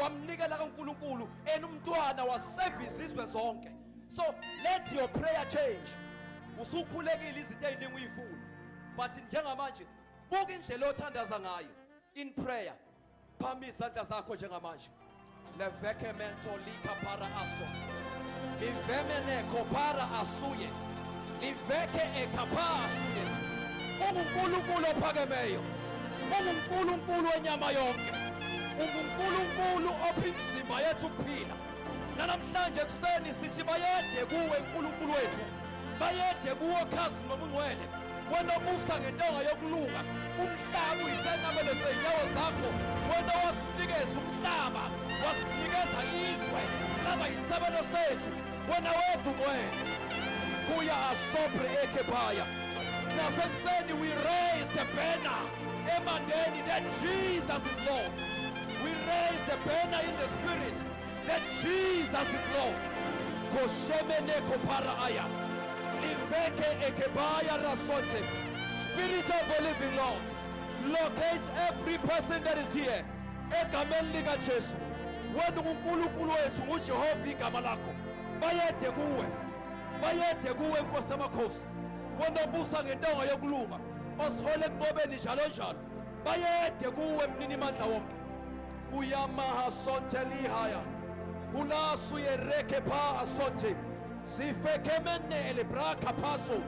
wamnikela kaNkulunkulu enumntwana waseva izizwe zonke. So let your prayer change. Usukhulekile izinto eziningi uyifuna, but njengamanje buka indlela othandaza ngayo in prayer. Phama izandla zakho njengamanje. Leveke mento lika para aso. Livemene kopara asuye. Liveke ekapa asuye. UNkulunkulu ophakemeyo. UNkulunkulu wenyama yonke. UNkulunkulu opha imizimba yethu ukuphila. Namhlanje kuseni sithi bayede kuwe uNkulunkulu wethu. Bayede kuwe khazi nobungcwele. Wena obusa ngentonga yokulunga. Umhlaba uyisenamelo sey'nyawo zakho. Wena wasinikeza umhlaba, wasinikeza izwe, laba yisabelo sethu. Wena wedwa ungcwele. Kuya asobre ekhebaya. Nasekuseni we raise the banner emandeni that Jesus is Lord. We raise the banner in the spirit that Jesus is Lord. Koshemene kopara aya. Liveke ekebaya rasote. Spirit of the living Lord, locate every person that is here. Egameni lika Jesu. Wena uNkulunkulu wethu nguJehova igama lakho. Bayede kuwe. Bayede kuwe Nkosi yamakhosi. Wena obusa ngentonga yokulunga. Osihole kunqobeni njalo njalo. Bayede kuwe mnini mandla wonke. Uyamaha sonte lihaya. Hulasu yereke pa asote. Zifekemene elebraka paso.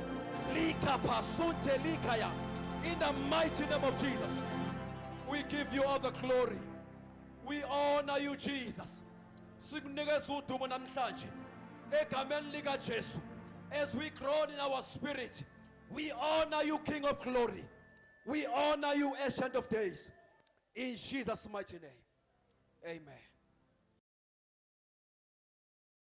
Lika pasunte likaya. In the mighty name of Jesus, we give you all the glory. We honor you, Jesus. Sikunikeza udumo namhlanje egameni lika Jesu. As we groan in our spirit, we honor you, King of glory. We honor you, Ancient of Days. In Jesus' mighty name, amen.